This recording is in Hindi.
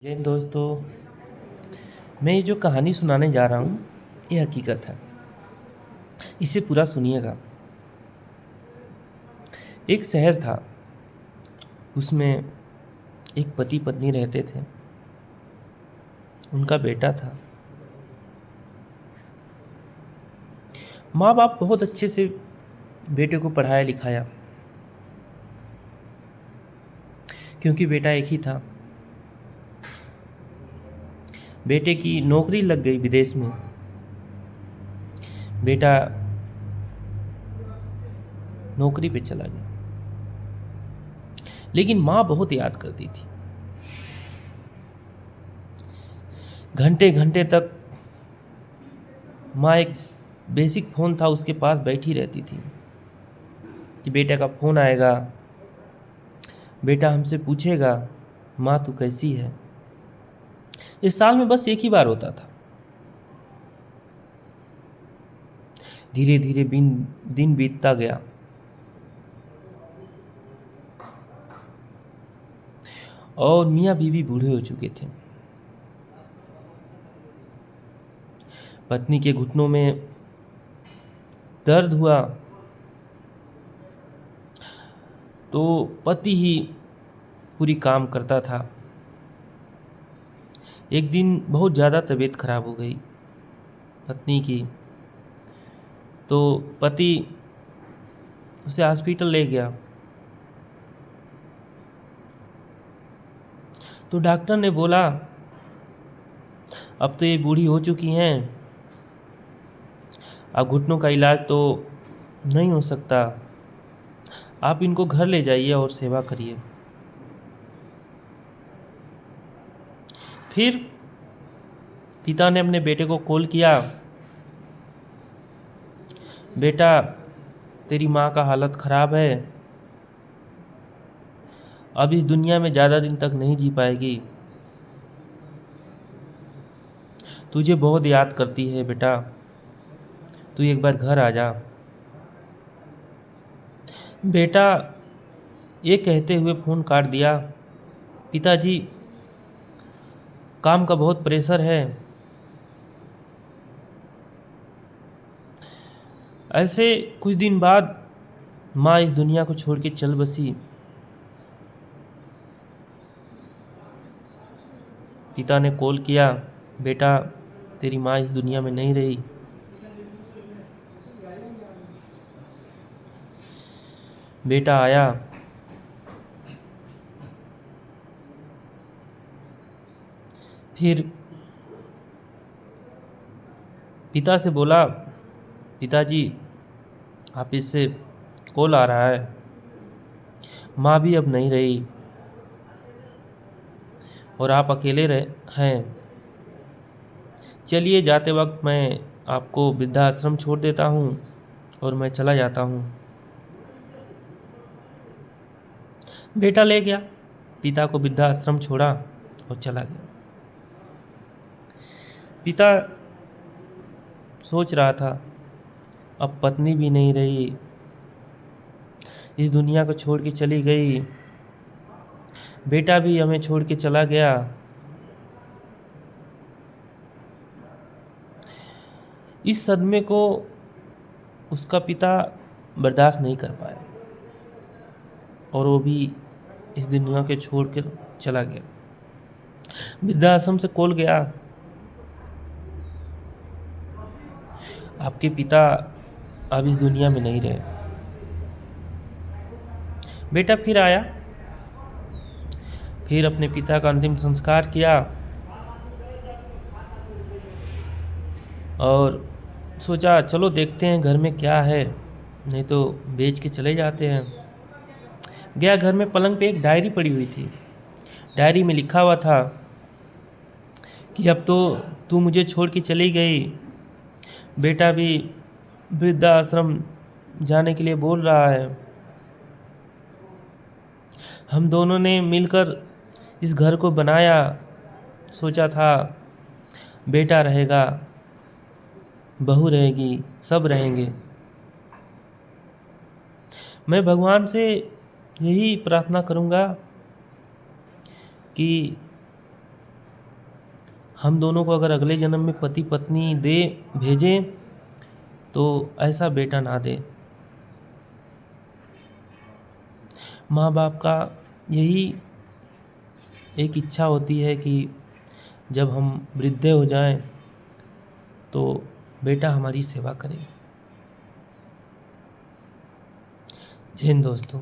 जय हिंद दोस्तों। मैं ये जो कहानी सुनाने जा रहा हूँ ये हकीकत है। इसे पूरा सुनिएगा। एक शहर था, उसमें एक पति पत्नी रहते थे। उनका बेटा था। माँ बाप बहुत अच्छे से बेटे को पढ़ाया लिखाया, क्योंकि बेटा एक ही था। बेटे की नौकरी लग गई विदेश में। बेटा नौकरी पे चला गया, लेकिन माँ बहुत याद करती थी। घंटे घंटे तक माँ एक बेसिक फ़ोन था उसके पास बैठी रहती थी कि बेटे का फ़ोन आएगा, बेटा हमसे पूछेगा माँ तू कैसी है। इस साल में बस एक ही बार होता था। धीरे धीरे दिन बीतता गया और मियाँ बीवी बूढ़े हो चुके थे। पत्नी के घुटनों में दर्द हुआ तो पति ही पूरी काम करता था। एक दिन बहुत ज़्यादा तबीयत खराब हो गई पत्नी की, तो पति उसे हॉस्पिटल ले गया। तो डॉक्टर ने बोला अब तो ये बूढ़ी हो चुकी हैं, अब घुटनों का इलाज तो नहीं हो सकता, आप इनको घर ले जाइए और सेवा करिए। फिर पिता ने अपने बेटे को कॉल किया, बेटा तेरी माँ का हालत ख़राब है, अब इस दुनिया में ज़्यादा दिन तक नहीं जी पाएगी, तुझे बहुत याद करती है बेटा, तू एक बार घर आ जा। बेटा ये कहते हुए फ़ोन काट दिया, पिताजी काम का बहुत प्रेशर है। ऐसे कुछ दिन बाद माँ इस दुनिया को छोड़ के चल बसी। पिता ने कॉल किया, बेटा तेरी माँ इस दुनिया में नहीं रही। बेटा आया, फिर पिता से बोला, पिताजी ऑफिस से कॉल आ रहा है, माँ भी अब नहीं रही और आप अकेले हैं। चलिए जाते वक्त मैं आपको वृद्धाश्रम छोड़ देता हूँ और मैं चला जाता हूँ। बेटा ले गया, पिता को वृद्धाश्रम छोड़ा और चला गया। पिता सोच रहा था अब पत्नी भी नहीं रही, इस दुनिया को छोड़ के चली गई, बेटा भी हमें छोड़ के चला गया। इस सदमे को उसका पिता बर्दाश्त नहीं कर पाया और वो भी इस दुनिया के छोड़ कर चला गया। वृद्धाश्रम से कॉल गया, आपके पिता अब इस दुनिया में नहीं रहे। बेटा फिर आया, फिर अपने पिता का अंतिम संस्कार किया और सोचा चलो देखते हैं घर में क्या है, नहीं तो बेच के चले जाते हैं। गया, घर में पलंग पे एक डायरी पड़ी हुई थी। डायरी में लिखा हुआ था कि अब तो तू मुझे छोड़ के चली गई, बेटा भी वृद्धाश्रम जाने के लिए बोल रहा है, हम दोनों ने मिलकर इस घर को बनाया, सोचा था बेटा रहेगा, बहू रहेगी, सब रहेंगे। मैं भगवान से यही प्रार्थना करूँगा कि हम दोनों को अगर अगले जन्म में पति पत्नी दे भेजें तो ऐसा बेटा ना दे। माँ बाप का यही एक इच्छा होती है कि जब हम वृद्ध हो जाएं तो बेटा हमारी सेवा करे। जय हिंद दोस्तों।